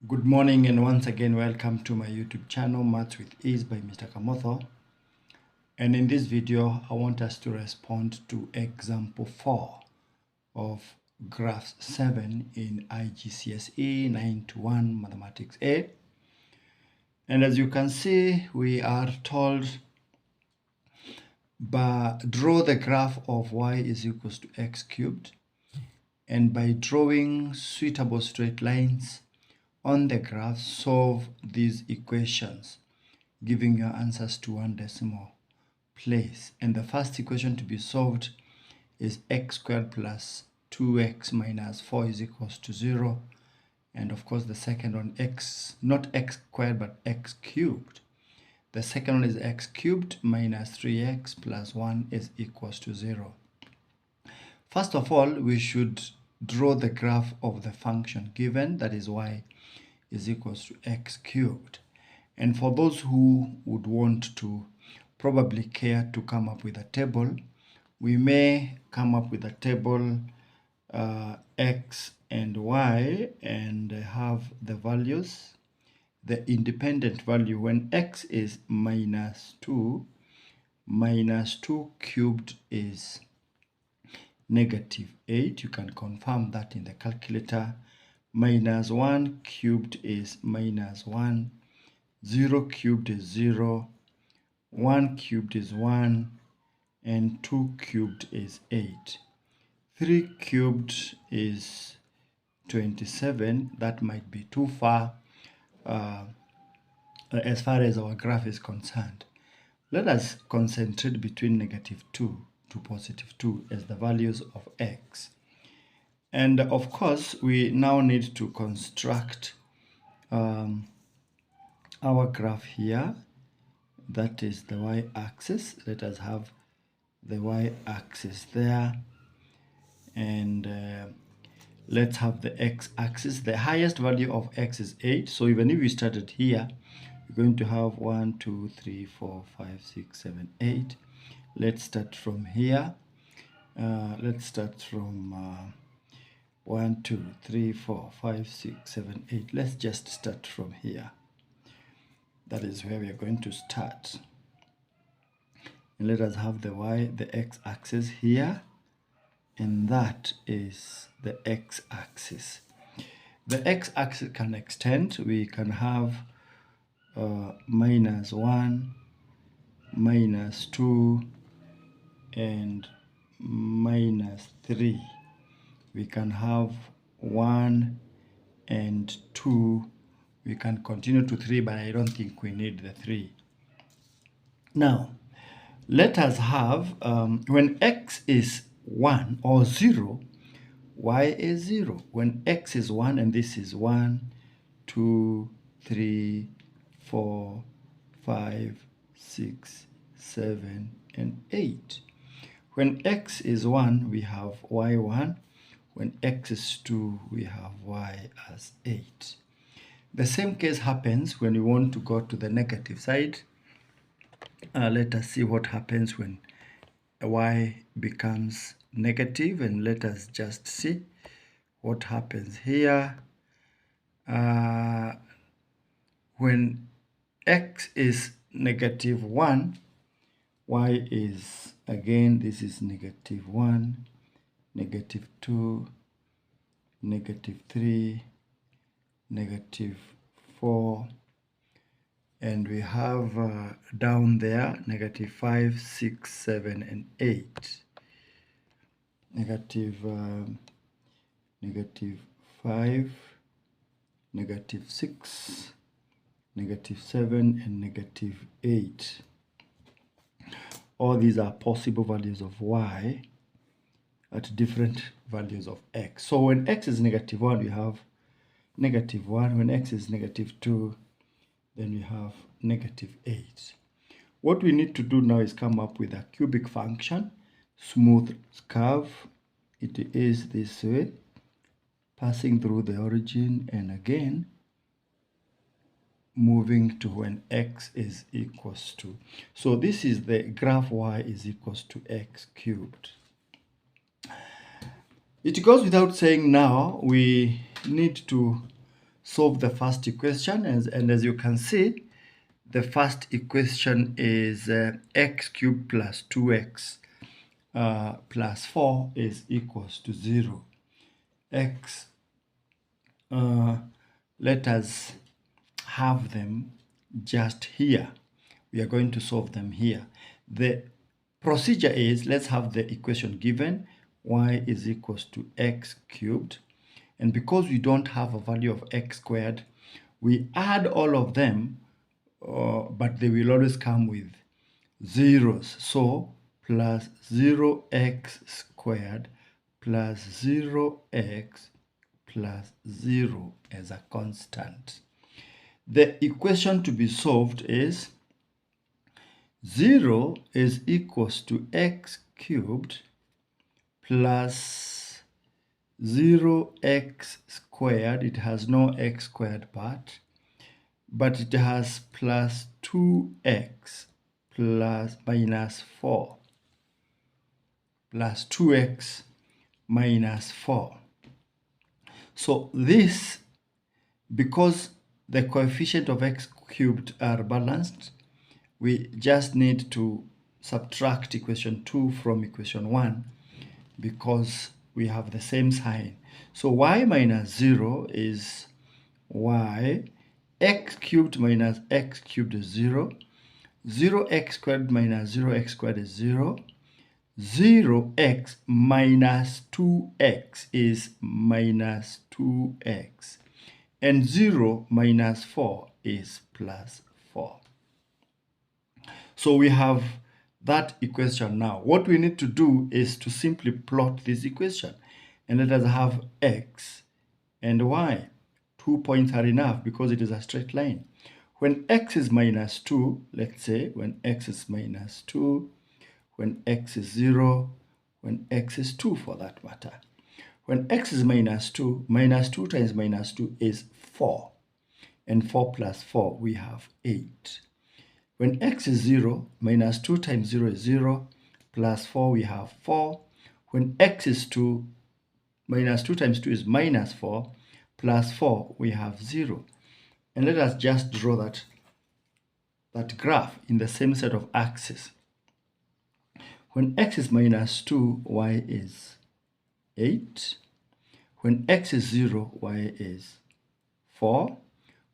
Good morning and once again welcome to my YouTube channel Maths with Ease by Mr. Kamotho. And in this video I want us to respond to example 4 of graph 7 in IGCSE 9 to 1 Mathematics A. And as you can see, we are told draw the graph of y is equals to x cubed, and by drawing suitable straight lines on the graph, solve these equations, giving your answers to one decimal place. And the first equation to be solved is x squared plus 2x minus 4 is equals to 0. And of course, the second one, x, not x squared, but x cubed. The second one is x cubed minus 3x plus 1 is equals to 0. First of all, we should draw the graph of the function given, that is y is equals to x cubed. And for those who would want to probably care to come up with a table, we may come up with a table x and y and have the values. The independent value when x is minus 2 cubed is negative 8. You can confirm that in the calculator. Minus 1 cubed is minus 1. 0 cubed is 0. 1 cubed is 1. And 2 cubed is 8. 3 cubed is 27. That might be too far as far as our graph is concerned. Let us concentrate between negative 2 to positive 2 as the values of x. And of course, we now need to construct our graph here. That is the y-axis. Let us have the y-axis there. And let's have the x-axis. The highest value of x is 8. So even if we started here, we're going to have 1, 2, 3, 4, 5, 6, 7, 8. Let's start from here. Let's start from 1, 2, 3, 4, 5, 6, 7, 8. Let's just start from here. That is where we are going to start. And let us have the x-axis here. And that is the x-axis. The x-axis can extend. We can have minus 1, minus 2, and minus 3. We can have 1 and 2. We can continue to 3, but I don't think we need the 3. Now, let us have, when x is 1 or 0, y is 0. When x is 1, and this is 1, 2, 3, 4, 5, 6, 7, and 8. When x is 1, we have y1. When x is 2, we have y as 8. The same case happens when we want to go to the negative side. Let us see what happens when y becomes negative, and let us just see what happens here. When x is negative 1, y is, again, this is negative 1, negative 2, negative 3, negative 4, and we have down there negative 5, 6, 7, and 8. Negative 5, negative 6, negative 7, and negative 8. All these are possible values of y at different values of x. So when x is negative 1, we have negative 1. When x is negative 2, then we have negative 8. What we need to do now is come up with a cubic function, smooth curve. It is this way, passing through the origin and again moving to when x is equals to. So this is the graph y is equals to x cubed. It goes without saying now we need to solve the first equation, and as you can see, the first equation is x cubed plus 2x plus 4 is equals to 0. X, let us have them just here. We are going to solve them here. The procedure is, let's have the equation given, y is equals to x cubed. And because we don't have a value of x squared, we add all of them, but they will always come with zeros. So plus 0x squared plus 0x plus 0 as a constant. The equation to be solved is 0 is equals to x cubed plus 0x squared. It has no x squared part, but it has plus 2x plus minus 4 plus 2x minus 4. So this, because the coefficient of x cubed are balanced, we just need to subtract equation 2 from equation 1 because we have the same sign. So y minus 0 is y, x cubed minus x cubed is 0, 0x squared minus 0x squared is 0, 0x minus 2x is minus 2x, and 0 minus 4 is plus 4. So we have that equation now. What we need to do is to simply plot this equation, and let us have x and y. 2 points are enough because it is a straight line. When x is minus 2, let's say when x is minus 2, when x is 0, when x is 2 for that matter. When x is minus 2 times minus 2 is 4. And 4 plus 4, we have 8. When x is 0, minus 2 times 0 is 0, plus 4, we have 4. When x is 2, minus 2 times 2 is minus 4, plus 4, we have 0. And let us just draw that graph in the same set of axes. When x is minus 2, y is 8. When x is 0, y is 4.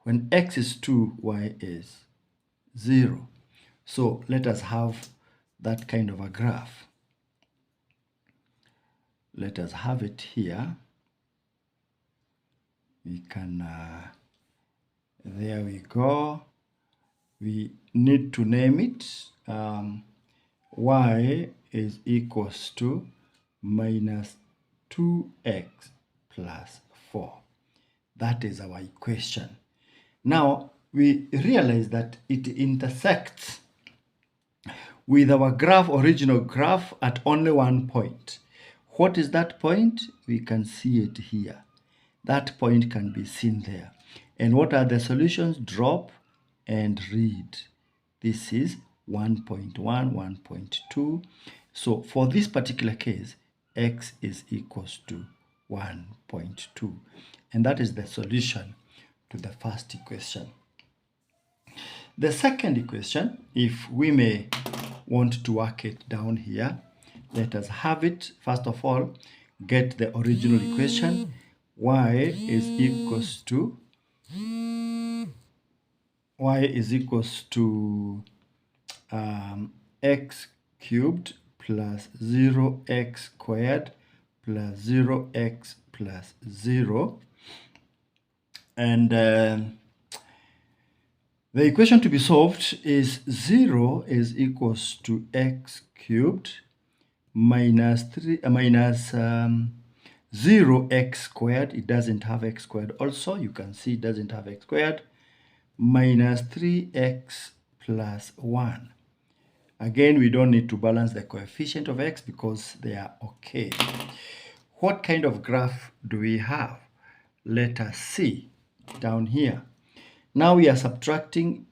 When x is 2, y is 0. So let us have that kind of a graph. Let us have it here. We can, there we go. We need to name it. Y is equals to minus 2x plus 4. That is our equation. Now, we realize that it intersects with our original graph at only one point. What is that point? We can see it here. That point can be seen there. And what are the solutions? Drop and read. This is 1.1, 1.2. So for this particular case, x is equals to 1.2. And that is the solution to the first equation. The second equation, if we may want to work it down here, let us have it. First of all, get the original equation. Y is equals to x cubed plus 0x squared plus 0x plus 0. And the equation to be solved is 0 is equals to x cubed minus 0x squared. It doesn't have x squared also. You can see it doesn't have x squared. Minus 3x plus 1. Again, we don't need to balance the coefficient of x because they are okay. What kind of graph do we have? Let us see down here. Now we are subtracting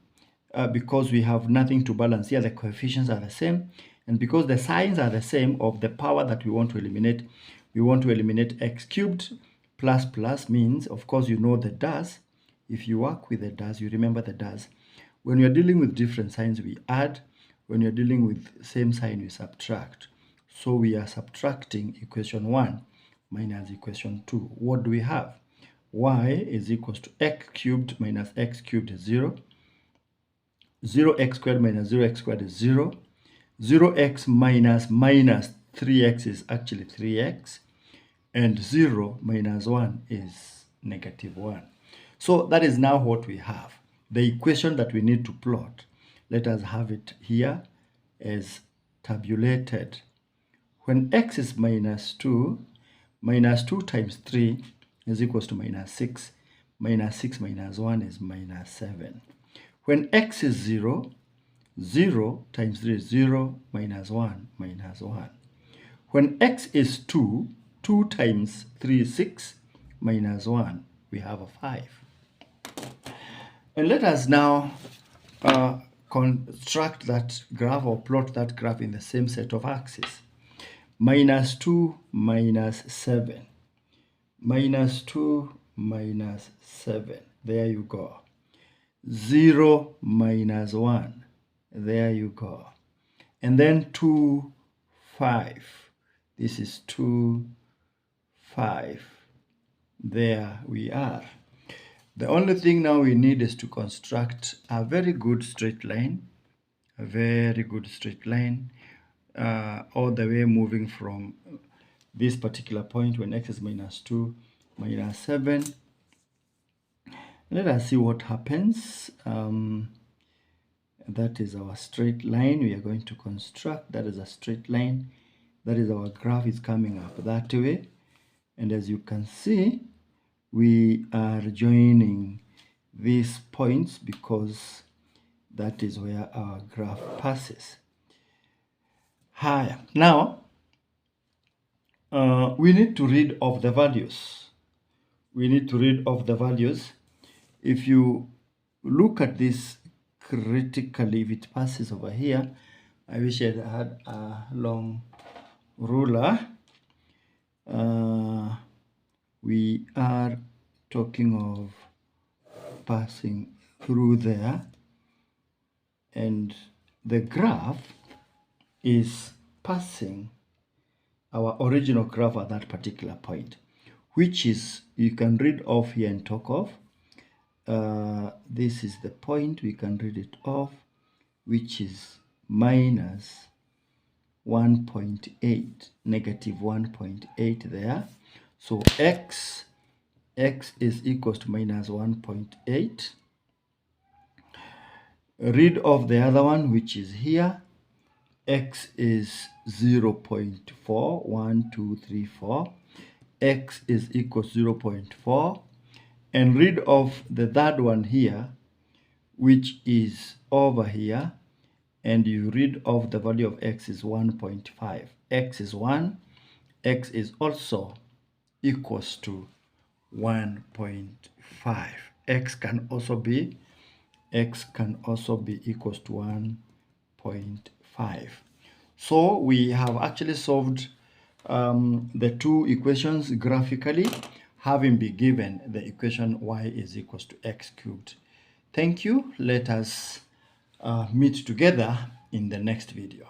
because we have nothing to balance here. The coefficients are the same. And because the signs are the same of the power that we want to eliminate, we want to eliminate x cubed. Plus plus means, of course, you know the does. if you work with the does, you remember the does. When you're dealing with different signs, we add. When you're dealing with same sign, we subtract. So we are subtracting equation 1 minus equation 2. What do we have? Y is equals to x cubed minus x cubed is 0. 0x squared minus 0x squared is 0. 0x minus 3x is actually 3x. And 0 minus 1 is -1. So that is now what we have. The equation that we need to plot. Let us have it here as tabulated. When x is -2 times 3 is equals to -6. -6 minus 1 is -7. When x is 0, 0 times 3 is 0, minus 1, -1. When x is 2, 2 times 3 is 6, minus 1, we have a 5. And let us now construct that graph or plot that graph in the same set of axes. -2 minus 7. -2 minus 7. There you go. 0 minus 1. There you go. And then 2, 5. This is 2, 5. There we are. The only thing now we need is to construct a very good straight line. A very good straight line. All the way moving from this particular point when x is -2, -7. Let us see what happens. That is our straight line we are going to construct. That is a straight line. That is our graph is coming up that way. And as you can see, we are joining these points because that is where our graph passes. Higher. Now, we need to read off the values. We need to read off the values. If you look at this critically, if it passes over here, I wish I had a long ruler. We are talking of passing through there, and the graph is passing our original graph at that particular point, which is, you can read off here and talk of. This is the point, we can read it off, which is minus 1.8, -1.8 there. So x is equals to minus 1.8. Read off the other one, which is here. X is 0.4, 1, 2, 3, 4. X is equals 0.4. And read off the third one here, which is over here. And you read off the value of x is 1.5. X is 1. X is also equals to 1.5. X can also be equals to 1.5. So we have actually solved the two equations graphically, having been given the equation y is equals to x cubed. Thank you. Let us meet together in the next video.